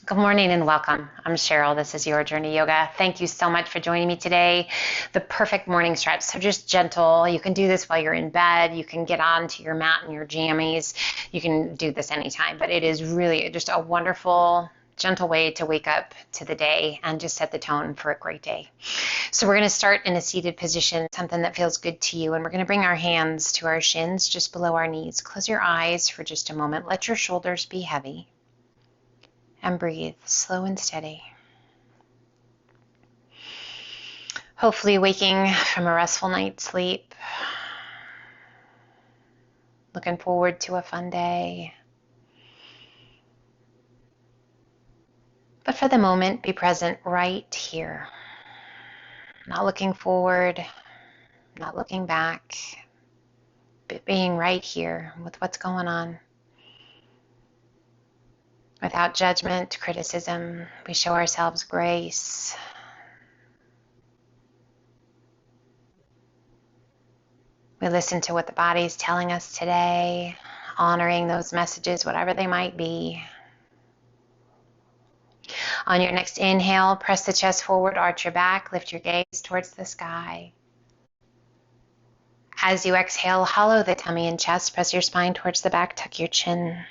Good morning and welcome. I'm Cheryl. This is Your Journey Yoga. Thank you so much for joining me today. The perfect morning stretch. So just gentle. You can do this while you're in bed. You can get onto your mat and your jammies. You can do this anytime, but it is really just a wonderful, gentle way to wake up to the day and just set the tone for a great day. So we're going to start in a seated position, something that feels good to you. And we're going to bring our hands to our shins just below our knees. Close your eyes for just a moment. Let your shoulders be heavy. And breathe slow and steady. Hopefully waking from a restful night's sleep. Looking forward to a fun day. But for the moment, be present right here. Not looking forward, not looking back, but being right here with what's going on. Without judgment, criticism, we show ourselves grace. We listen to what the body is telling us today, honoring those messages, whatever they might be. On your next inhale, press the chest forward, arch your back, lift your gaze towards the sky. As you exhale, hollow the tummy and chest, press your spine towards the back, tuck your chin.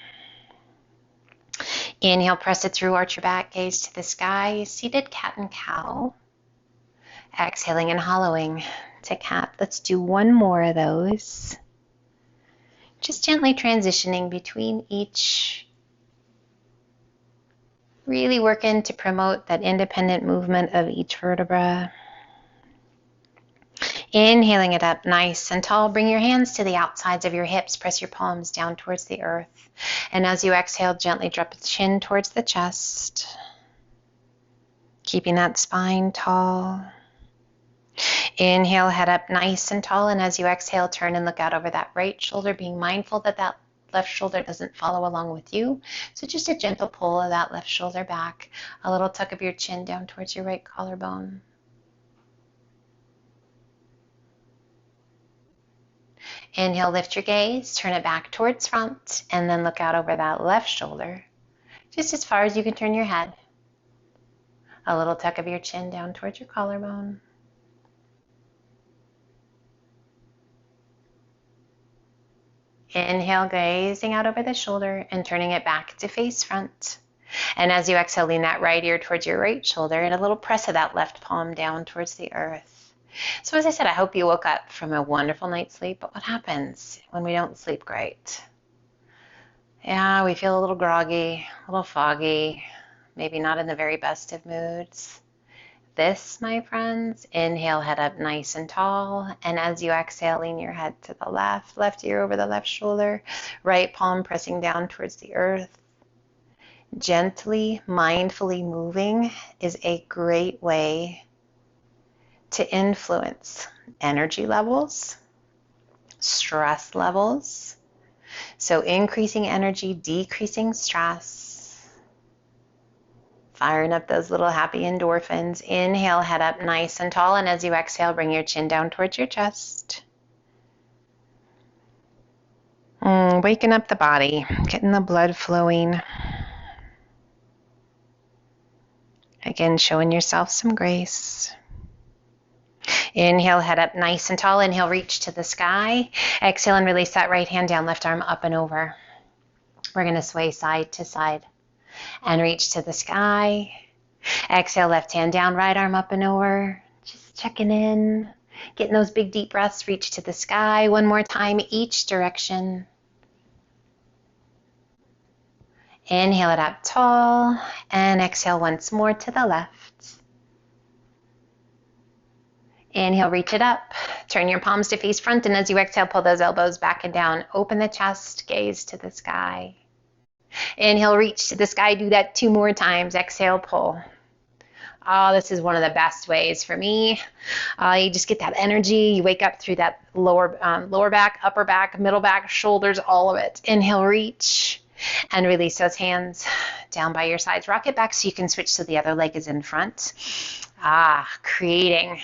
Inhale, press it through, arch your back, gaze to the sky, seated cat and cow. Exhaling and hollowing to cat. Let's do one more of those. Just gently transitioning between each. Really working to promote that independent movement of each vertebra. Inhaling it up nice and tall. Bring your hands to the outsides of your hips. Press your palms down towards the earth. And as you exhale, gently drop the chin towards the chest. Keeping that spine tall. Inhale, head up nice and tall. And as you exhale, turn and look out over that right shoulder, being mindful that that left shoulder doesn't follow along with you. So just a gentle pull of that left shoulder back. A little tuck of your chin down towards your right collarbone. Inhale, lift your gaze, turn it back towards front, and then look out over that left shoulder, just as far as you can turn your head. A little tuck of your chin down towards your collarbone. Inhale, gazing out over the shoulder and turning it back to face front. And as you exhale, lean that right ear towards your right shoulder and a little press of that left palm down towards the earth. So as I said, I hope you woke up from a wonderful night's sleep, but what happens when we don't sleep great? Yeah, we feel a little groggy, a little foggy, maybe not in the very best of moods. This, my friends, inhale, head up nice and tall, and as you exhale, lean your head to the left ear over the left shoulder, right palm pressing down towards the earth. Gently, mindfully moving is a great way to influence energy levels, stress levels. So increasing energy, decreasing stress, firing up those little happy endorphins. Inhale, head up nice and tall, and as you exhale, bring your chin down towards your chest. Waking up the body, getting the blood flowing. Again, showing yourself some grace. Inhale, head up nice and tall. Inhale, reach to the sky. Exhale and release that right hand down, left arm up and over. We're going to sway side to side and reach to the sky. Exhale, left hand down, right arm up and over. Just checking in, getting those big deep breaths. Reach to the sky. One more time, each direction. Inhale it up tall and exhale once more to the left. Inhale, reach it up. Turn your palms to face front, and as you exhale, pull those elbows back and down. Open the chest, gaze to the sky. Inhale, reach to the sky. Do that 2 more times. Exhale, pull. Oh, this is one of the best ways for me. You just get that energy. You wake up through that lower back, upper back, middle back, shoulders, all of it. Inhale, reach, and release those hands down by your sides. Rock it back so you can switch so the other leg is in front. Creating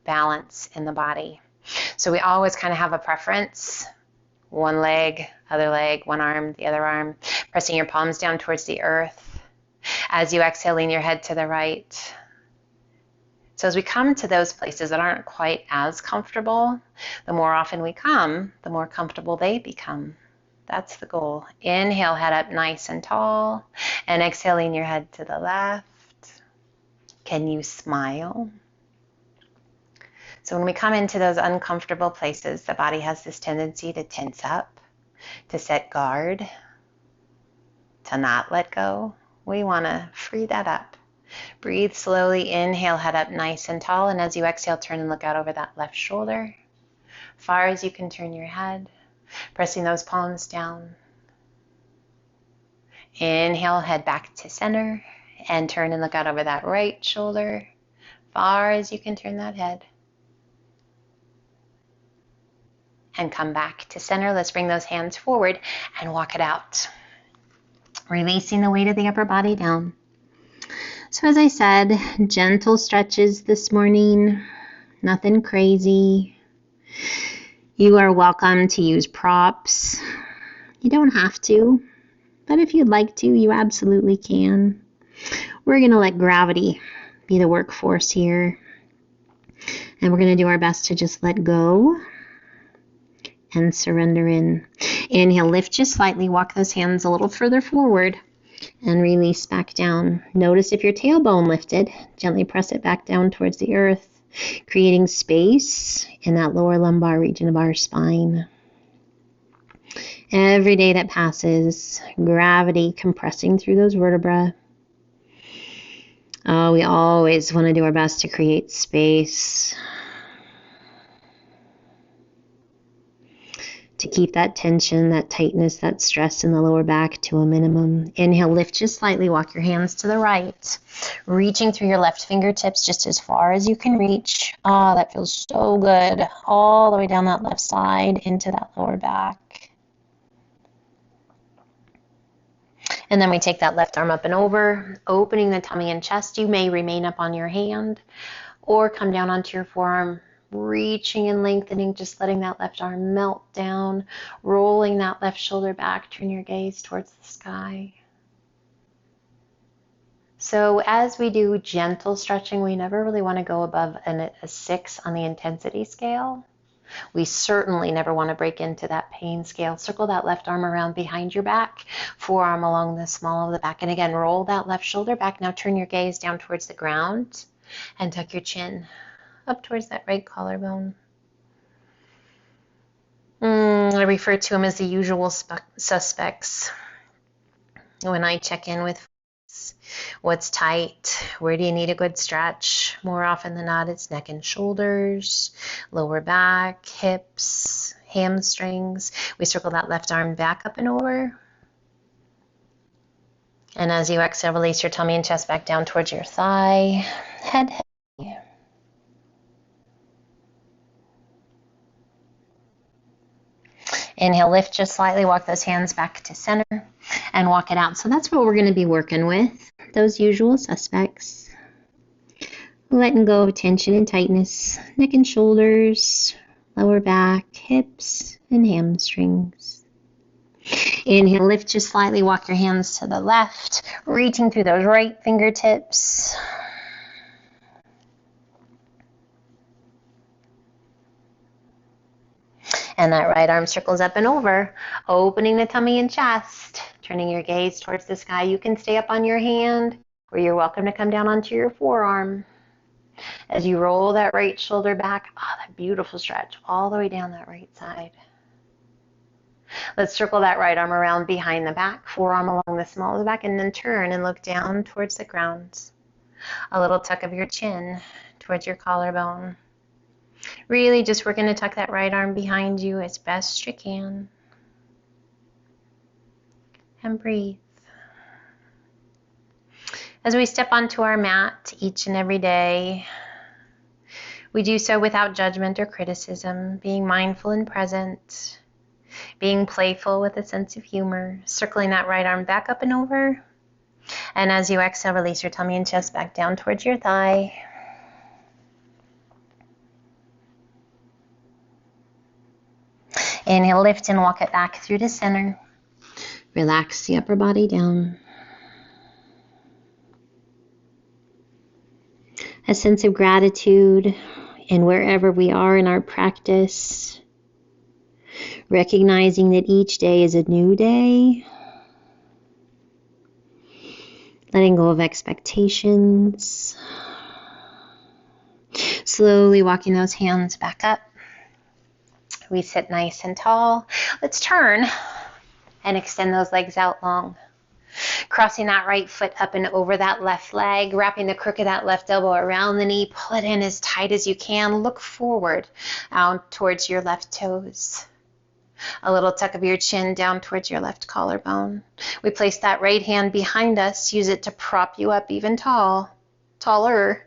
balance in the body. So we always kind of have a preference. One leg, other leg, one arm, the other arm. Pressing your palms down towards the earth. As you exhale, lean your head to the right. So as we come to those places that aren't quite as comfortable, the more often we come, the more comfortable they become. That's the goal. Inhale, head up nice and tall, and exhale, lean your head to the left. Can you smile? So when we come into those uncomfortable places, the body has this tendency to tense up, to set guard, to not let go. We want to free that up. Breathe slowly. Inhale, head up nice and tall. And as you exhale, turn and look out over that left shoulder. Far as you can turn your head, pressing those palms down. Inhale, head back to center and turn and look out over that right shoulder. Far as you can turn that head. And come back to center. Let's bring those hands forward and walk it out. Releasing the weight of the upper body down. So as I said, gentle stretches this morning, nothing crazy. You are welcome to use props. You don't have to, but if you'd like to, you absolutely can. We're going to let gravity be the workforce here. And we're going to do our best to just let go and surrender in. Inhale, lift just slightly, walk those hands a little further forward and release back down. Notice if your tailbone lifted, gently press it back down towards the earth, creating space in that lower lumbar region of our spine. Every day that passes, gravity compressing through those vertebrae. Oh, we always want to do our best to create space, to keep that tension, that tightness, that stress in the lower back to a minimum. Inhale, lift just slightly, walk your hands to the right, reaching through your left fingertips just as far as you can reach. Ah, that feels so good. All the way down that left side into that lower back. And then we take that left arm up and over, opening the tummy and chest. You may remain up on your hand or come down onto your forearm, reaching and lengthening, just letting that left arm melt down, rolling that left shoulder back, turn your gaze towards the sky. So as we do gentle stretching, we never really want to go above a 6 on the intensity scale. We certainly never want to break into that pain scale. Circle that left arm around behind your back, forearm along the small of the back. And again, roll that left shoulder back. Now turn your gaze down towards the ground and tuck your chin up towards that right collarbone. I refer to them as the usual suspects when I check in with folks. What's tight? Where do you need a good stretch? More often than not, it's neck and shoulders, lower back, hips, hamstrings. We circle that left arm back up and over. And as you exhale, release your tummy and chest back down towards your thigh. Head heavy. Inhale, lift just slightly, walk those hands back to center and walk it out. So that's what we're going to be working with, those usual suspects. Letting go of tension and tightness, neck and shoulders, lower back, hips, and hamstrings. Inhale, lift just slightly, walk your hands to the left, reaching through those right fingertips. And that right arm circles up and over, opening the tummy and chest, turning your gaze towards the sky. You can stay up on your hand, or you're welcome to come down onto your forearm. As you roll that right shoulder back, that beautiful stretch all the way down that right side. Let's circle that right arm around behind the back, forearm along the small of the back, and then turn and look down towards the ground. A little tuck of your chin towards your collarbone. Really just working to tuck that right arm behind you as best you can. And breathe. As we step onto our mat each and every day, we do so without judgment or criticism, being mindful and present, being playful with a sense of humor, circling that right arm back up and over. And as you exhale, release your tummy and chest back down towards your thigh. Inhale, lift and walk it back through to center. Relax the upper body down. a sense of gratitude in wherever we are in our practice, recognizing that each day is a new day, letting go of expectations, slowly walking those hands back up. We sit nice and tall. Let's turn and extend those legs out long. Crossing that right foot up and over that left leg, wrapping the crook of that left elbow around the knee, pull it in as tight as you can. Look forward out towards your left toes. A little tuck of your chin down towards your left collarbone. We place that right hand behind us. Use it to prop you up even taller.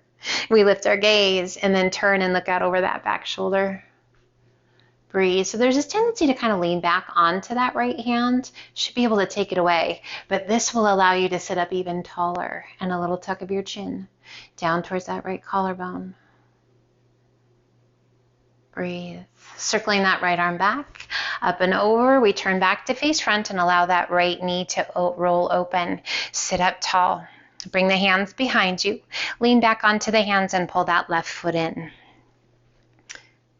We lift our gaze and then turn and look out over that back shoulder. Breathe. So there's this tendency to kind of lean back onto that right hand. Should be able to take it away, but this will allow you to sit up even taller. And a little tuck of your chin down towards that right collarbone. Breathe. Circling that right arm back, up and over. We turn back to face front and allow that right knee to roll open. Sit up tall. Bring the hands behind you. Lean back onto the hands and pull that left foot in.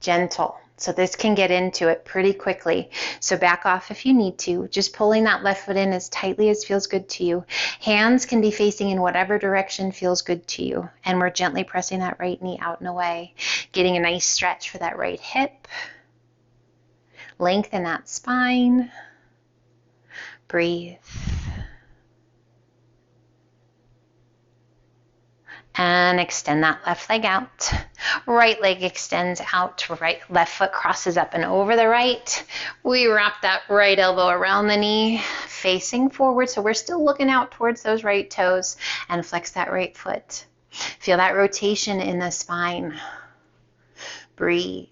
Gentle. So this can get into it pretty quickly. So back off if you need to. Just pulling that left foot in as tightly as feels good to you. Hands can be facing in whatever direction feels good to you. And we're gently pressing that right knee out and away. Getting a nice stretch for that right hip. Lengthen that spine. Breathe. And extend that left leg out. Right leg extends out. Left foot crosses up and over the right. We wrap that right elbow around the knee, facing forward. So we're still looking out towards those right toes and flex that right foot. Feel that rotation in the spine. Breathe.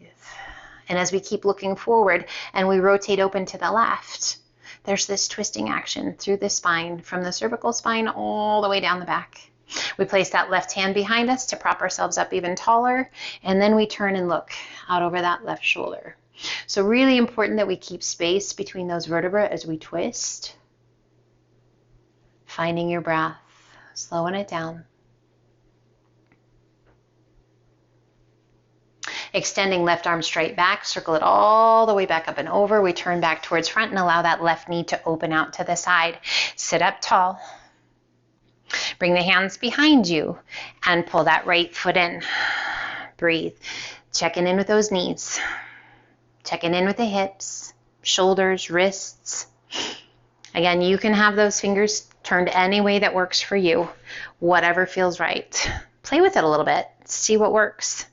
And as we keep looking forward and we rotate open to the left, there's this twisting action through the spine, from the cervical spine all the way down the back. We place that left hand behind us to prop ourselves up even taller, and then we turn and look out over that left shoulder. So really important that we keep space between those vertebrae as we twist. Finding your breath, slowing it down. Extending left arm straight back, circle it all the way back up and over. We turn back towards front and allow that left knee to open out to the side. Sit up tall. Bring the hands behind you and pull that right foot in. Breathe. Checking in with those knees. Checking in with the hips, shoulders, wrists. Again, you can have those fingers turned any way that works for you. Whatever feels right. Play with it a little bit. See what works.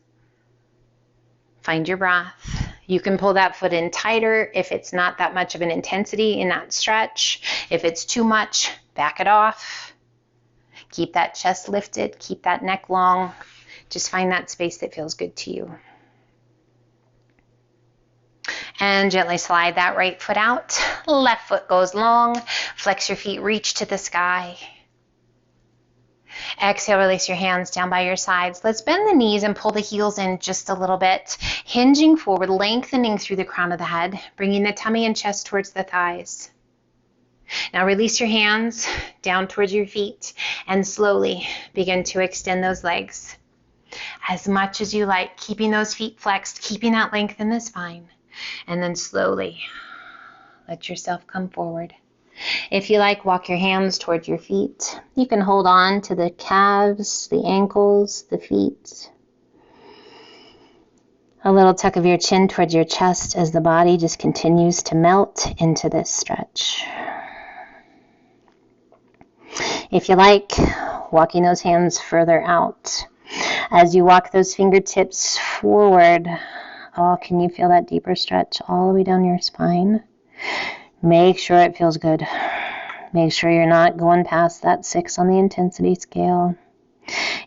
Find your breath. You can pull that foot in tighter if it's not that much of an intensity in that stretch. If it's too much, back it off. Keep that chest lifted, keep that neck long. Just find that space that feels good to you. And gently slide that right foot out. Left foot goes long. Flex your feet, reach to the sky. Exhale, release your hands down by your sides. Let's bend the knees and pull the heels in just a little bit. Hinging forward, lengthening through the crown of the head, bringing the tummy and chest towards the thighs. Now release your hands down towards your feet and slowly begin to extend those legs as much as you like, keeping those feet flexed, keeping that length in the spine, and then slowly let yourself come forward. If you like, walk your hands towards your feet. You can hold on to the calves, the ankles, the feet. A little tuck of your chin towards your chest as the body just continues to melt into this stretch. If you like, walking those hands further out. As you walk those fingertips forward, can you feel that deeper stretch all the way down your spine? Make sure it feels good. Make sure you're not going past that 6 on the intensity scale.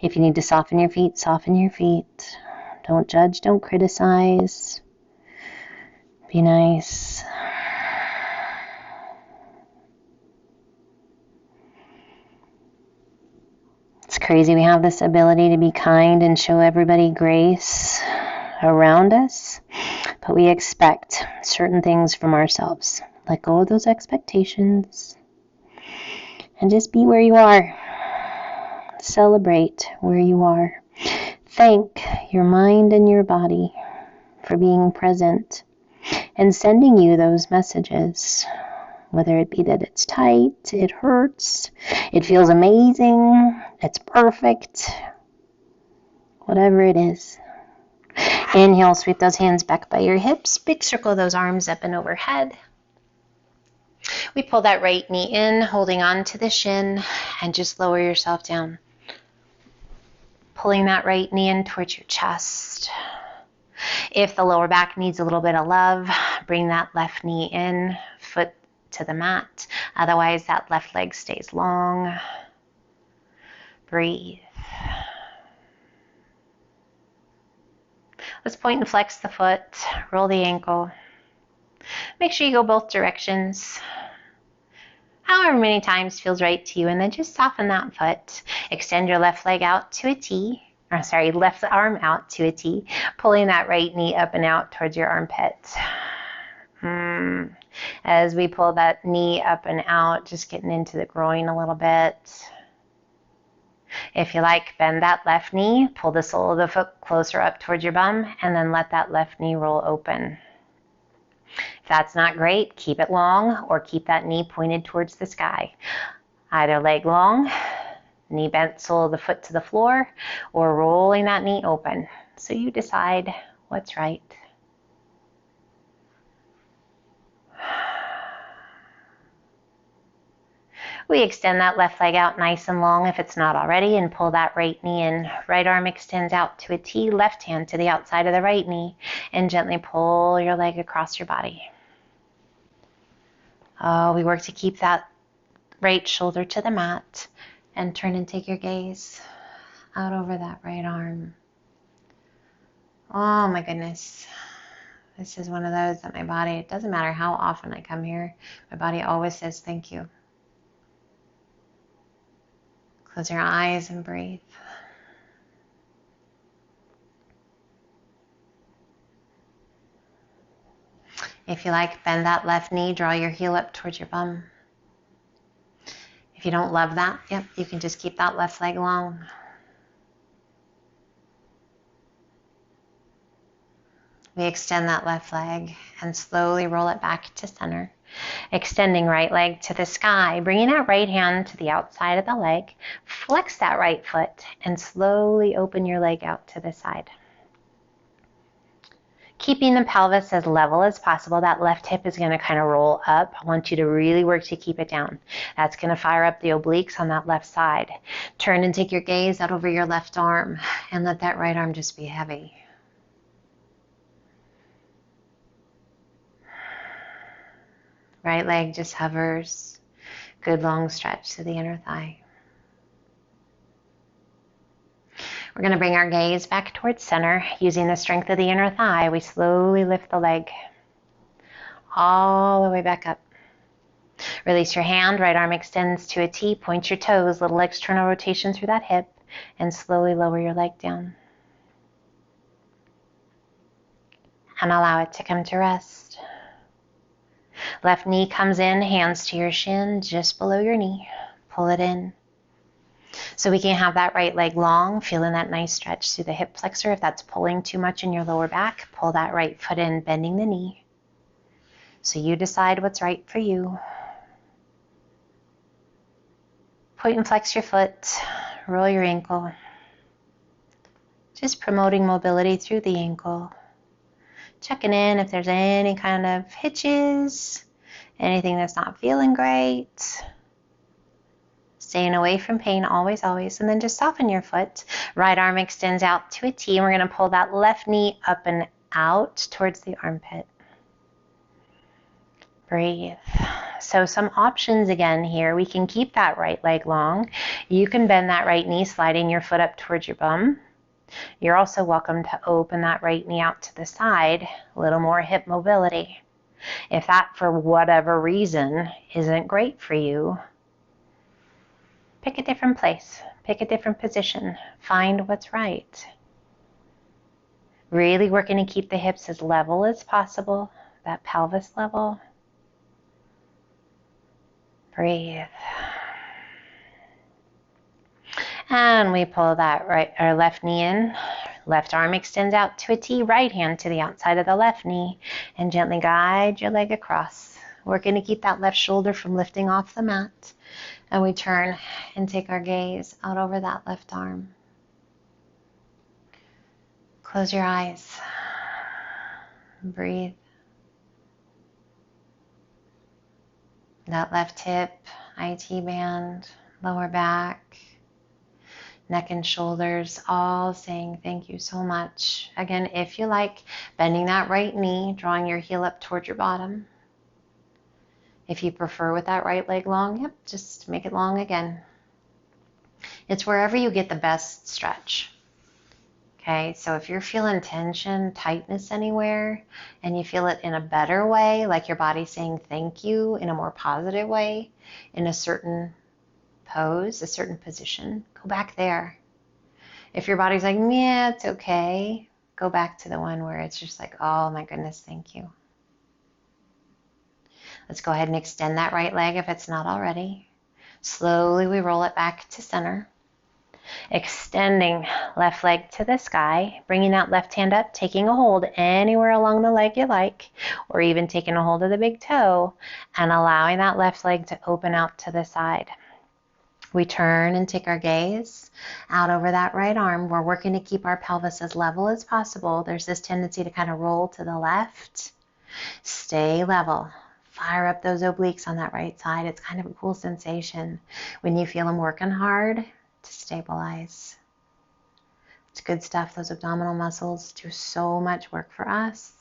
If you need to soften your feet, soften your feet. Don't judge, don't criticize. Be nice. It's crazy we have this ability to be kind and show everybody grace around us, but we expect certain things from ourselves. Let go of those expectations and just be where you are. Celebrate where you are. Thank your mind and your body for being present and sending you those messages, whether it be that it's tight, it hurts, it feels amazing, it's perfect, whatever it is. Inhale, sweep those hands back by your hips, big circle those arms up and overhead. We pull that right knee in, holding on to the shin, and just lower yourself down. Pulling that right knee in towards your chest. If the lower back needs a little bit of love, bring that left knee in, foot to the mat. Otherwise, that left leg stays long. Breathe. Let's point and flex the foot, roll the ankle. Make sure you go both directions. However many times feels right to you, and then just soften that foot. Extend your left leg out to a T, left arm out to a T, pulling that right knee up and out towards your armpit. As we pull that knee up and out, just getting into the groin a little bit. If you like, bend that left knee, pull the sole of the foot closer up towards your bum, and then let that left knee roll open. If that's not great, keep it long or keep that knee pointed towards the sky. Either leg long, knee bent, sole of the foot to the floor, or rolling that knee open. So you decide what's right. We extend that left leg out nice and long if it's not already, and pull that right knee in. Right arm extends out to a T, left hand to the outside of the right knee, and gently pull your leg across your body. We work to keep that right shoulder to the mat, and turn and take your gaze out over that right arm. Oh my goodness. This is one of those that my body, it doesn't matter how often I come here, my body always says thank you. Close your eyes and breathe. If you like, bend that left knee, draw your heel up towards your bum. If you don't love that, you can just keep that left leg long. We extend that left leg and slowly roll it back to center. Extending right leg to the sky, bringing that right hand to the outside of the leg, flex that right foot, and slowly open your leg out to the side. Keeping the pelvis as level as possible, that left hip is going to kind of roll up. I want you to really work to keep it down. That's going to fire up the obliques on that left side. Turn and take your gaze out over your left arm, and let that right arm just be heavy. Right leg just hovers. Good long stretch to the inner thigh. We're going to bring our gaze back towards center. Using the strength of the inner thigh, we slowly lift the leg all the way back up. Release your hand, right arm extends to a T, point your toes, little external rotation through that hip, and slowly lower your leg down. And allow it to come to rest. Left knee comes in, hands to your shin, just below your knee. Pull it in. So we can have that right leg long, feeling that nice stretch through the hip flexor. If that's pulling too much in your lower back, pull that right foot in, bending the knee. So you decide what's right for you. Point and flex your foot, roll your ankle. Just promoting mobility through the ankle. Checking in if there's any kind of hitches, anything that's not feeling great. Staying away from pain, always, always. And then just soften your foot. Right arm extends out to a T, and we're going to pull that left knee up and out towards the armpit. Breathe. So some options again here. We can keep that right leg long. You can bend that right knee, sliding your foot up towards your bum. You're also welcome to open that right knee out to the side, a little more hip mobility. If that, for whatever reason, isn't great for you, pick a different place, pick a different position, find what's right. Really working to keep the hips as level as possible, that pelvis level. Breathe. And we pull that left knee in. Left arm extends out to a T, right hand to the outside of the left knee, and gently guide your leg across. We're going to keep that left shoulder from lifting off the mat. And we turn and take our gaze out over that left arm. Close your eyes. Breathe. That left hip, IT band, lower back, neck and shoulders, all saying thank you so much. Again, if you like, bending that right knee, drawing your heel up towards your bottom. If you prefer with that right leg long, yep, just make it long again. It's wherever you get the best stretch. Okay, so if you're feeling tension, tightness anywhere, and you feel it in a better way, like your body's saying thank you in a more positive way, in a certain pose, a certain position, go back there. If your body's like, yeah, it's okay, go back to the one where it's just like, oh my goodness, thank you. Let's go ahead and extend that right leg if it's not already. Slowly we roll it back to center. Extending left leg to the sky, bringing that left hand up, taking a hold anywhere along the leg you like, or even taking a hold of the big toe and allowing that left leg to open out to the side. We turn and take our gaze out over that right arm. We're working to keep our pelvis as level as possible. There's this tendency to kind of roll to the left. Stay level. Fire up those obliques on that right side. It's kind of a cool sensation when you feel them working hard to stabilize. It's good stuff. Those abdominal muscles do so much work for us.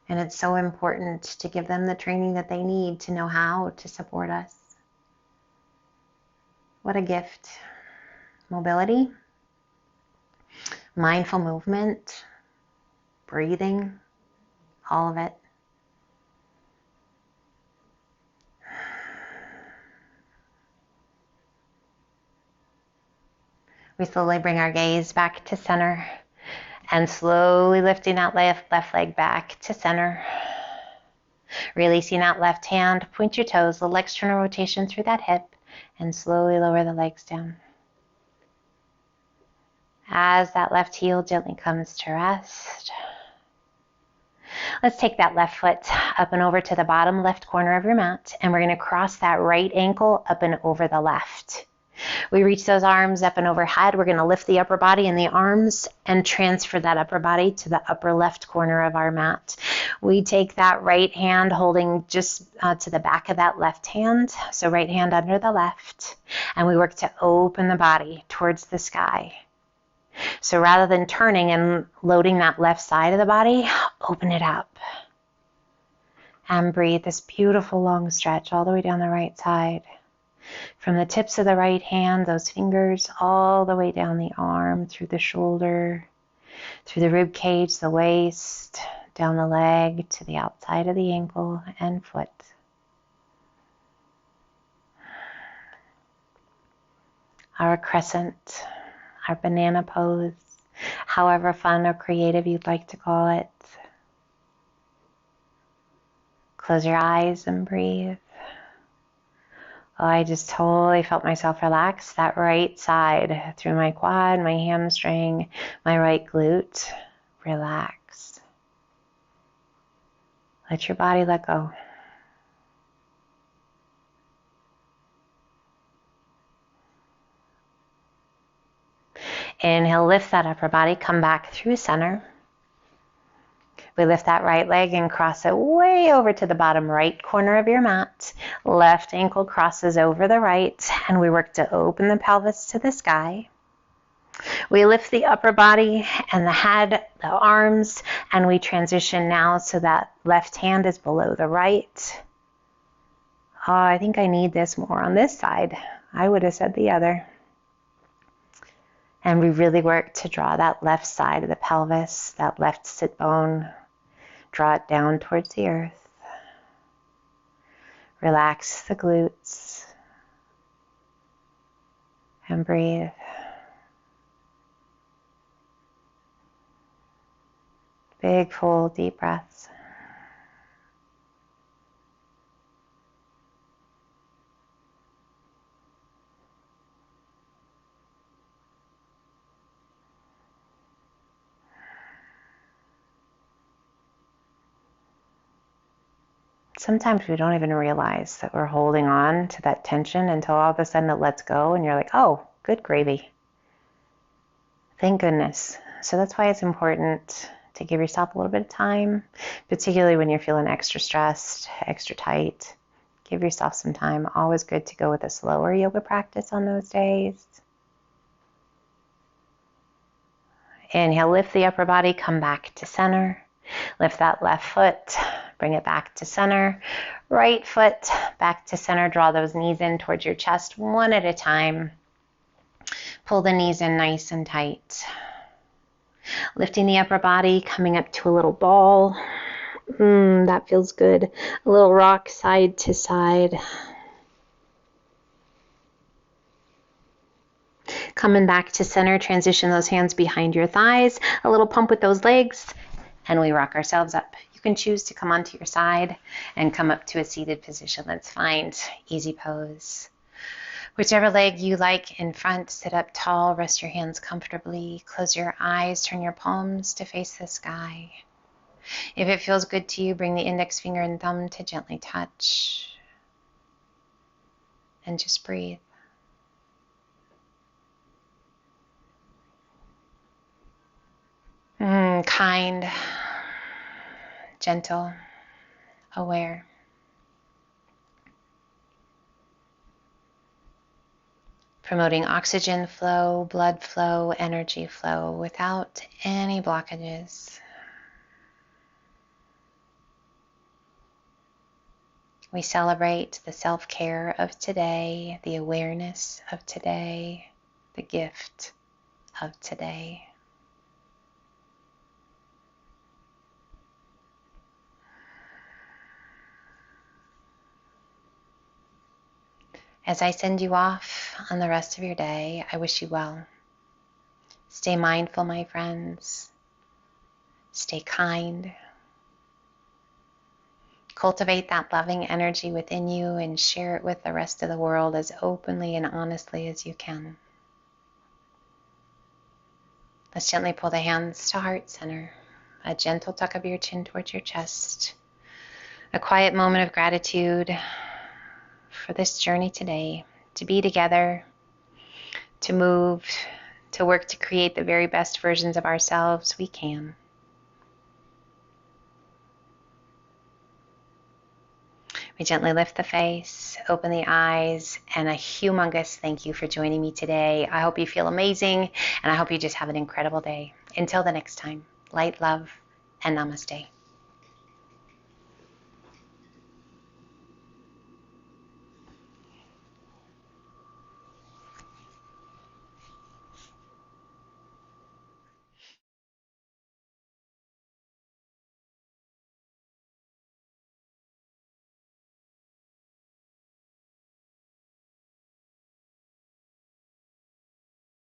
And it's so important to give them the training that they need to know how to support us. What a gift. Mobility, mindful movement, breathing, all of it. We slowly bring our gaze back to center and slowly lifting that left leg back to center. Releasing that left hand, point your toes, little external rotation through that hip, and slowly lower the legs down. As that left heel gently comes to rest, let's take that left foot up and over to the bottom left corner of your mat, and we're going to cross that right ankle up and over the left. We reach those arms up and overhead. We're going to lift the upper body and the arms and transfer that upper body to the upper left corner of our mat. We take that right hand holding just to the back of that left hand, so right hand under the left, and we work to open the body towards the sky. So rather than turning and loading that left side of the body, open it up. And breathe this beautiful long stretch all the way down the right side. From the tips of the right hand, those fingers, all the way down the arm, through the shoulder, through the rib cage, the waist, down the leg to the outside of the ankle and foot. Our crescent, our banana pose, however fun or creative you'd like to call it. Close your eyes and breathe. Oh, I just totally felt myself relax that right side through my quad, my hamstring, my right glute. Relax. Let your body let go. Inhale, lift that upper body, come back through center. We lift that right leg and cross it way over to the bottom right corner of your mat. Left ankle crosses over the right, and we work to open the pelvis to the sky. We lift the upper body and the head, the arms, and we transition now so that left hand is below the right. Oh, I think I need this more on this side. I would have said the other. And we really work to draw that left side of the pelvis, that left sit bone. Draw it down towards the earth. Relax the glutes. And breathe. Big, full, deep breaths. sometimes we don't even realize that we're holding on to that tension until all of a sudden it lets go and you're like, oh, good gravy. Thank goodness. So that's why it's important to give yourself a little bit of time, particularly when you're feeling extra stressed, extra tight. Give yourself some time. Always good to go with a slower yoga practice on those days. Inhale, lift the upper body, come back to center. Lift that left foot, bring it back to center. Right foot back to center. Draw those knees in towards your chest one at a time. Pull the knees in nice and tight. Lifting the upper body, coming up to a little ball. That feels good. A little rock side to side. Coming back to center, transition those hands behind your thighs. A little pump with those legs, and we rock ourselves up. You can choose to come onto your side and come up to a seated position. Let's find easy pose. Whichever leg you like in front, sit up tall, rest your hands comfortably, close your eyes, turn your palms to face the sky. If it feels good to you, bring the index finger and thumb to gently touch. And just breathe. Kind, gentle, aware. Promoting oxygen flow, blood flow, energy flow without any blockages. We celebrate the self-care of today, the awareness of today, the gift of today. As I send you off on the rest of your day, I wish you well. Stay mindful, my friends. Stay kind. Cultivate that loving energy within you and share it with the rest of the world as openly and honestly as you can. Let's gently pull the hands to heart center. A gentle tuck of your chin towards your chest. A quiet moment of gratitude for this journey today, to be together, to move, to work to create the very best versions of ourselves we can. We gently lift the face, open the eyes, and a humongous thank you for joining me today. I hope you feel amazing, and I hope you just have an incredible day. Until the next time, light, love, and namaste.